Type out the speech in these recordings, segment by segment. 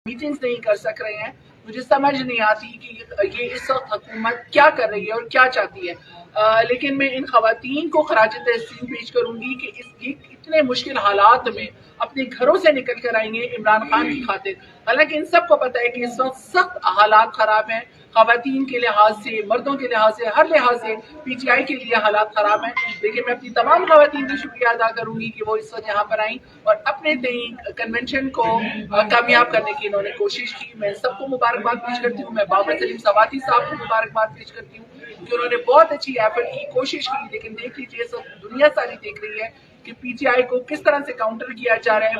Meetings नहीं कर सक रहे हैं। मुझे समझ नहीं आती कि ये इस वक्त हुकूमत क्या कर रही है और क्या चाहती है। लेकिन मैं इन खवातीन को खराज तहसीन पेश करूंगी कि ये इतने मुश्किल हालात में अपने घरों से निकल कर आएंगे इमरान खान की खातिर। हालांकि इन सबको पता है कि इस वक्त सख्त हालात खराब हैं, खवातीन के लिहाज से, मर्दों के लिहाज से, हर लिहाज से पीटीआई के लिए हालात खराब हैं। लेकिन मैं अपनी तमाम खवातीन का शुक्रिया अदा करूंगी कि वो इस वक्त यहाँ पर आई और अपने तय कन्वेंशन को कामयाब करने की इन्होंने कोशिश की। मैं सबको मुबारकबाद पेश करती हूँ। मैं बाबर सलीम सवाती साहब को मुबारकबाद पेश करती हूँ कि उन्होंने बहुत अच्छी एफर्ट की, कोशिश की। लेकिन देख लीजिए सब दुनिया सारी देख रही है कि पीटीआई को किस तरह से काउंटर किया जा रहा है।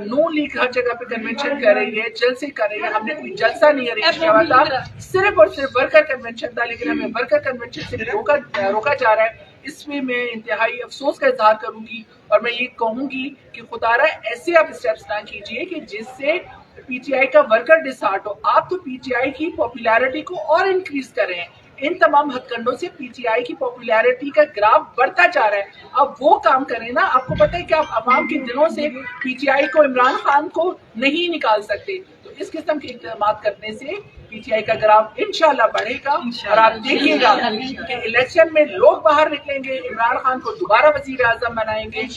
नो लीग हर जगह पे कन्वेंशन कर रही है, जलसे कर रही है। हमने कोई जलसा नहीं अरेंज किया हुआ था, सिर्फ और सिर्फ वर्कर कन्वेंशन था, लेकिन हमें वर्कर कन्वेंशन से रोका जा रहा है। इसमें मैं इंतहाई अफसोस का इजहार करूंगी और मैं ये कहूंगी कि खुदारा ऐसे आप स्टेप्स ना कीजिए कि जिससे पीटीआई का वर्कर डिसहार्ट हो। आप तो पीटीआई की पॉपुलैरिटी को और इंक्रीज कर रहे हैं। इन तमाम हथकंडों से पीटीआई की पॉपुलैरिटी का ग्राफ बढ़ता जा रहा है। अब वो काम करें ना। आपको पता है कि आप अवाम के दिलों से पीटीआई को, इमरान खान को नहीं निकाल सकते। तो इस किस्म के इक़दाम करने से पीटीआई का ग्राफ इंशाल्लाह बढ़ेगा और आप देखिएगा कि इलेक्शन में लोग बाहर निकलेंगे, इमरान खान को दोबारा वजीर आजम बनाएंगे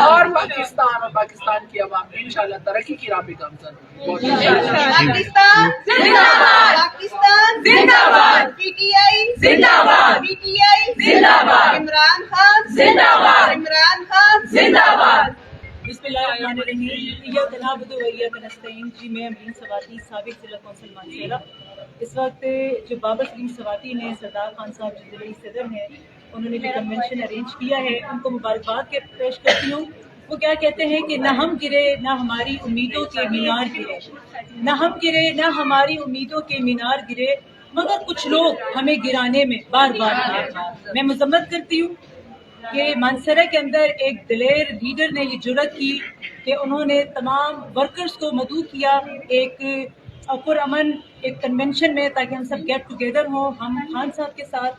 और पाकिस्तान की अवाम इंशाल्लाह तरक्की की राह पे गामजन होगी। पाकिस्तान जिंदाबाद, पाकिस्तान जिंदाबाद, पीटीआई जिंदाबाद, पीटीआई जिंदाबाद, इमरान खान जिंदाबाद, इमरान खान जिंदाबाद। बिस्मिल्लाहिर्रहमानिर्रहीम। जी, मैं अमीन सवाती, साबिक जिला कौंसिल मानसेरा। इस वक्त जो बाबर सलीम सवाती ने, सरदार खान साहब जो जिले सदर हैं, उन्होंने जो कन्वेंशन अरेंज किया है, उनको मुबारकबाद के पेश करती हूँ। वो क्या कहते हैं कि न हम गिरे न हमारी उम्मीदों के मीनार गिरे, न हम गिरे न हमारी उम्मीदों के मीनार गिरे, मगर कुछ लोग हमें गिराने में बार बार गिरे। मैं मजम्मत करती हूँ कि मानसरा के अंदर एक दिलेर लीडर ने ये जुर्रत की कि उन्होंने तमाम वर्कर्स को मदऊ किया एक पुरअमन एक कन्वेंशन में, ताकि हम सब गेट टुगेदर हों। हम खान साहब के साथ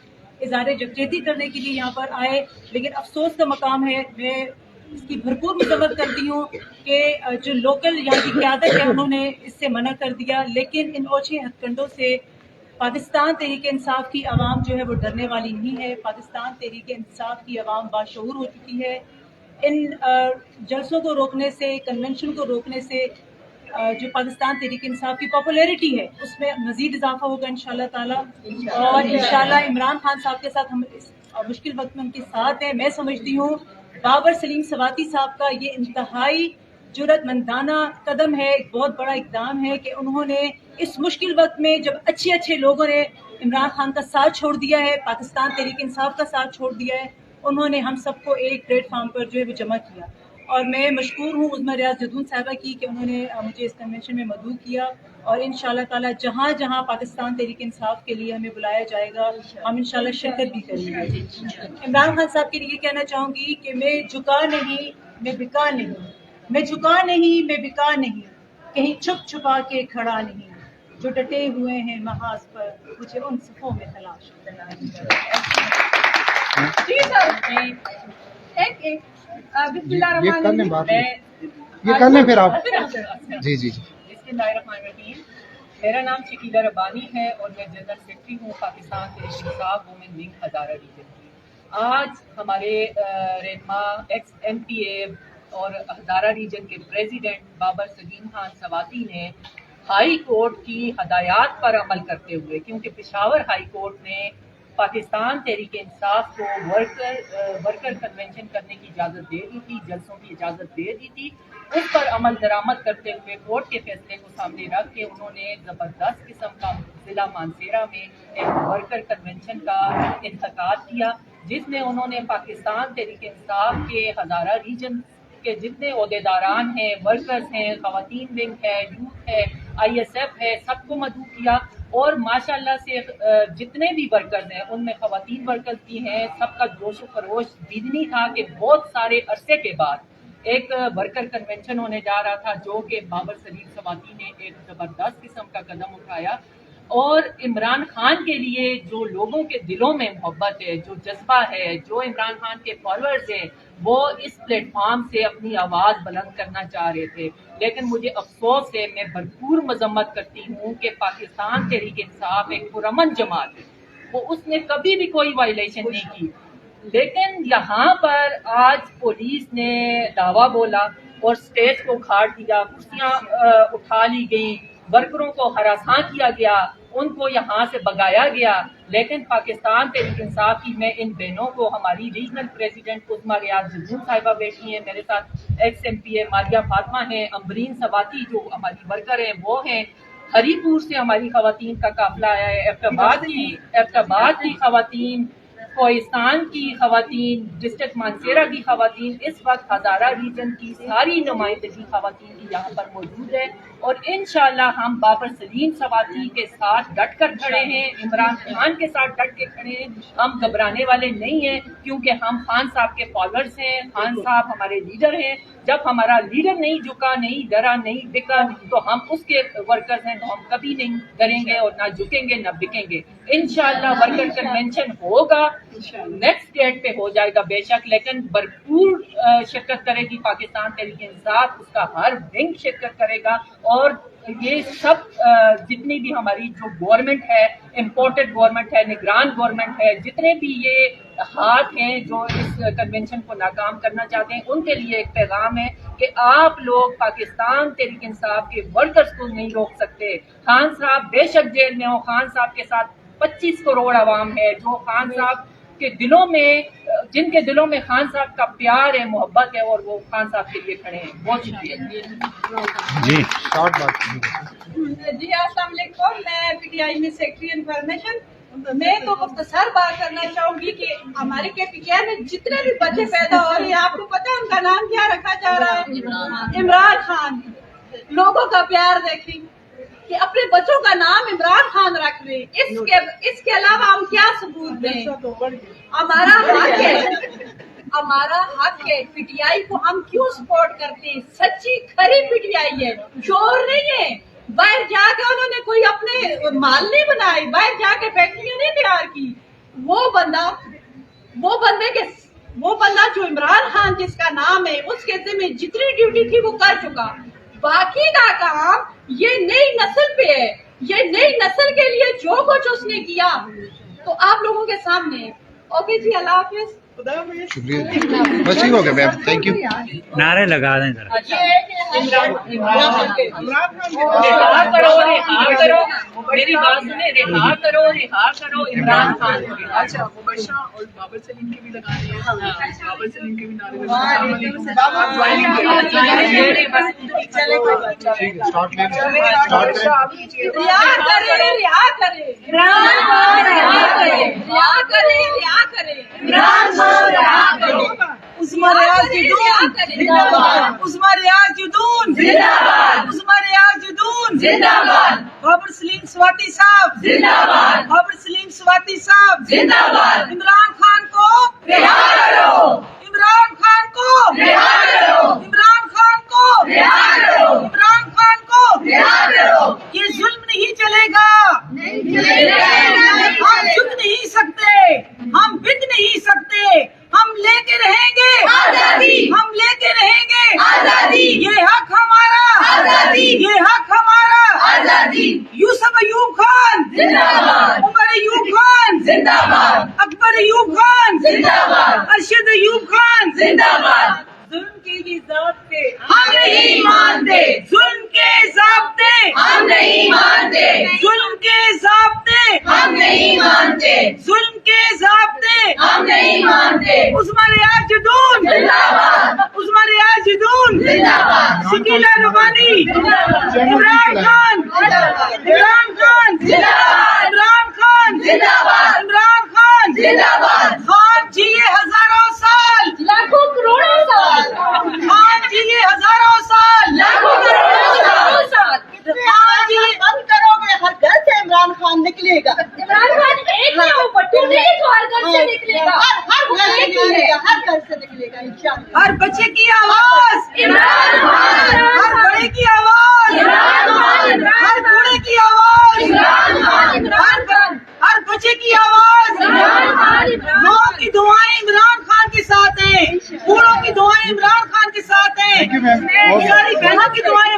इज़हार यकजहती करने के लिए यहाँ पर आए, लेकिन अफसोस का मकाम है, मैं इसकी भरपूर मजम्मत करती हूँ कि जो लोकल यहाँ की क़यादत है उन्होंने इससे मना कर दिया। लेकिन इन ओछे हथकंडों से पाकिस्तान तहरीक इंसाफ की आवाम जो है वो डरने वाली नहीं है। पाकिस्तान तहरीक इंसाफ की आवाम बाशऊर हो चुकी है। इन जलसों को रोकने से, कन्वेंशन को रोकने से जो पाकिस्तान तहरीक इंसाफ की पॉपुलैरिटी है उसमें मजीद इजाफा होगा इंशाल्लाह ताला। और इंशाल्लाह इमरान खान साहब के साथ हम इस मुश्किल वक्त में उनके साथ हैं। मैं समझती हूँ बाबर सलीम सवाती साहब का ये इंतहाई जुर्रतमंदाना कदम है, एक बहुत बड़ा इकदाम है कि उन्होंने इस मुश्किल वक्त में, जब अच्छे अच्छे लोगों ने इमरान खान का साथ छोड़ दिया है, पाकिस्तान तहरीक इंसाफ का साथ छोड़ दिया है, उन्होंने हम सबको एक प्लेटफार्म पर जो है वो जमा किया। और मैं मशकूर हूँ उज़्मा रियाज जदून साहिबा की कि उन्होंने मुझे इस कन्वेंशन में मदऊ किया। और इंशाल्लाह ताला जहाँ जहाँ पाकिस्तान तहरीक इंसाफ के लिए हमें बुलाया जाएगा हम इंशाल्लाह शिरकत भी करेंगे। इमरान खान साहब के लिए कहना चाहूँगी कि मैं झुका नहीं, मैं बिका नहीं, मैं झुका नहीं, मैं बिका नहीं, कहीं छुप छुपा के खड़ा नहीं, जो डटे हुए हैं महाज पर मुझे उन सफ़ों में तलाश। जी सर, एक ये कर लें फिर आप। जी जी जी। बिस्मिल्लाहिर्रहमानिर्रहीम। मेरा नाम शकीला रब्बानी है और मैं जनरल सेक्रेटरी हूँ पाकिस्तान तहरीक इंसाफ वुमेन विंग हज़ारा रीजन की। आज हमारे रहनुमा एक्स MPA और हज़ारा रीजन के प्रेसिडेंट बाबर सलीम खान सवाती ने हाई कोर्ट की हदायत पर अमल करते हुए, क्योंकि पेशावर हाई कोर्ट ने पाकिस्तान तहरीक इंसाफ को वर्कर कन्वेंशन करने की इजाज़त दे दी थी, जलसों की इजाज़त दे दी थी, उस पर अमल दरामद करते हुए कोर्ट के फैसले को सामने रख के उन्होंने ज़बरदस्त किस्म का ज़िला मानसेरा में एक वर्कर कन्वेंशन का इन्तकाद किया, जिसमें उन्होंने पाकिस्तान तहरीक इंसाफ के हज़ारा रीजन के जितने ओहदेदारान हैं, वर्कर्स हैं, ख़वातीन विंग है, यूथ है, ISF है, सबको मदऊ किया। और माशाल्लाह से जितने भी वर्कर्स हैं उनमें ख़वातीन वर्कर्स भी हैं, सबका जोश व खरोश दीदनी था कि बहुत सारे अरसे के बाद एक वर्कर कन्वेंशन होने जा रहा था, जो कि बाबर सलीम सवाती ने एक ज़बरदस्त किस्म का कदम उठाया اور عمران خان کے لیے جو لوگوں کے دلوں میں محبت ہے، جو جذبہ ہے، جو عمران خان کے فالوورز ہیں، وہ اس پلیٹ فارم سے اپنی آواز بلند کرنا چاہ رہے تھے، لیکن مجھے افسوس ہے، میں بھرپور مذمت کرتی ہوں کہ پاکستان تحریک انصاف ایک پرامن جماعت ہے، وہ اس نے کبھی بھی کوئی وائلیشن نہیں کی، لیکن یہاں پر آج پولیس نے دعویٰ بولا اور اسٹیج کو کھاڑ دیا، کرسیاں اٹھا لی گئیں، ورکروں کو ہراساں کیا گیا، ان کو یہاں سے بگایا گیا، لیکن پاکستان تحریک انصاف کی میں ان بہنوں کو، ہماری ریجنل پریزیڈنٹ عظمیٰ ریاض جدون صاحبہ بیٹھی ہیں، میرے ساتھ ایکس ایم پی اے ماریہ فاطمہ ہیں، امبرین سواتی جو ہماری ورکر ہیں وہ ہیں، ہری پور سے ہماری خواتین کا قافلہ آیا ہے، ایبٹ کی خواتین، کوہستان کی خواتین، ڈسٹرکٹ مانسیرہ کی خواتین، اس وقت ہزارہ ریجن کی ساری نمائندگی خواتین کی یہاں پر موجود ہے، اور انشاءاللہ ہم بابر سلیم سواتی کے ساتھ ڈٹ کر کھڑے ہیں، عمران خان کے ساتھ ڈٹ کے کھڑے ہیں، ہم گھبرانے والے نہیں ہیں، کیونکہ ہم خان صاحب کے فالوورز ہیں، خان صاحب ہمارے لیڈر ہیں، جب ہمارا لیڈر نہیں جھکا، نہیں ڈرا، نہیں بکا، تو ہم اس کے ورکرز ہیں، تو ہم کبھی نہیں ڈریں گے اور نہ جھکیں گے نہ بکیں گے۔ انشاءاللہ ورکر کنونشن ہوگا، نیکسٹ ڈیٹ پہ ہو جائے گا بے شک، لیکن بھرپور شرکت کرے گی پاکستان تحریک انصاف، اس کا ہر ونگ شرکت کرے گا، اور یہ سب جتنی بھی ہماری جو گورنمنٹ ہے، امپورٹڈ گورنمنٹ ہے، نگران گورنمنٹ ہے، جتنے بھی یہ ہاتھ ہیں جو اس کنونشن کو ناکام کرنا چاہتے ہیں، ان کے لیے ایک پیغام ہے کہ آپ لوگ پاکستان تحریک انصاف کے ورکرز کو نہیں روک سکتے۔ خان صاحب بے شک جیل میں ہوں، خان صاحب کے ساتھ 25 کروڑ عوام ہے جو خان صاحب کے دلوں میں، جن کے دلوں میں خان صاحب کا پیار ہے، محبت ہے، اور وہ خان صاحب کے لیے کھڑے ہیں۔ بہت شکریہ جی شارٹ بات جی السلام علیکم، میں پی ٹی آئی میں سیکرٹری انفارمیشن۔ میں تو مختصر بات کرنا چاہوں گی کہ ہمارے کے پی ٹی آئی میں جتنے بھی بچے پیدا ہو رہے ہیں، آپ کو پتہ ہے ان کا نام کیا رکھا جا رہا ہے؟ عمران خان۔ لوگوں کا پیار دیکھیں کہ اپنے بچوں کا نام عمران خان رکھ لیں، اس کے علاوہ ہم کیا ثبوت دیں؟ ہمارا حق ہے، ہمارا حق ہے، پی ٹی آئی کو ہم کیوں سپورٹ کرتے ہیں؟ سچی کھری پی ٹی آئی ہے، چور نہیں ہے۔ باہر جا کے انہوں نے کوئی اپنے مال نہیں بنائی، باہر جا کے فیکٹریاں نہیں تیار کی۔ وہ بندہ جو عمران خان جس کا نام ہے، اس کے ذمہ جتنی ڈیوٹی تھی وہ کر چکا، باقی کا کام یہ نئی نسل پہ ہے، یہ نئی نسل کے لیے جو کچھ اس نے کیا تو آپ لوگوں کے سامنے۔ اوکے جی، اللہ حافظ۔ شکریہ، بس ٹھیک ہو گیا میم، تھینک یو۔ نعرے لگا دیں ذرا۔ رہا کرو، میری بات سنیں، رہا کرو عمران خان کو۔ اچھا، مبشرہ اور بابر سلیم کے بھی لگا رہے ہیں، بابر سلیم کے بھی نعرے لگا عظمیٰ ریاض جدون زندہ باد، عظمیٰ ریاض جدون زندہ باد، بابر سلیم سواتی صاحب زندہ باد، بابر سلیم سواتی صاحب زندہ باد۔ عمران خان کو رہا کرو، عمران خان کو رہا کرو، عمران خان کو رہا کرو، عمران خان کو رہا کرو۔ یہ ظلم نہیں چلے گا، ہم جھک نہیں سکتے، ہم بک نہیں سکتے، ہم لے کے رہیں گے آزادی، ہم لے کے رہیں گے آزادی، یہ حق ہمارا آزادی، یہ حق ہمارا آزادی۔ یوسف ایوب خان زندہ باد، عمر ایوب خان زندہ باد، اکبر ایوب خان زندہ باد، ارشد ایوب خان زندہ باد۔ ظلم کے یہ ضابطے ہم نہیں مانتے، ظلم کے ضابطے ہم نہیں مانتے، ظلم کے ضابطے ہم نہیں مانتے، ظلم کے ضابطے ہم نہیں مانتے۔ عظمیٰ ریاض جدون زندہ باد، عظمیٰ ریاض جدون زندہ باد، شکیلہ ربانی، عمران خان، عمران خان زندہ باد، عمران خان زندہ باد، عمران خان زندہ باد۔ خان جیے ہزاروں سال، لاکھوں کروڑوں سال، خان جیے ہزاروں سال، لاکھوں کروڑوں سال۔ خان جی بند کرو گے، ہر گھر سے عمران خان نکلے گا، عمران خان ایک نہیں، وہ بٹو نہیں، تو ہر گھر سے نکلے گا، ہر گھر سے نکلے گا، ہر گھر سے نکلے گا انشاءاللہ۔ ہر بچے کی آواز عمران خان، ہر بڑے کی آواز عمران ہماری بہنوں کی دعائیں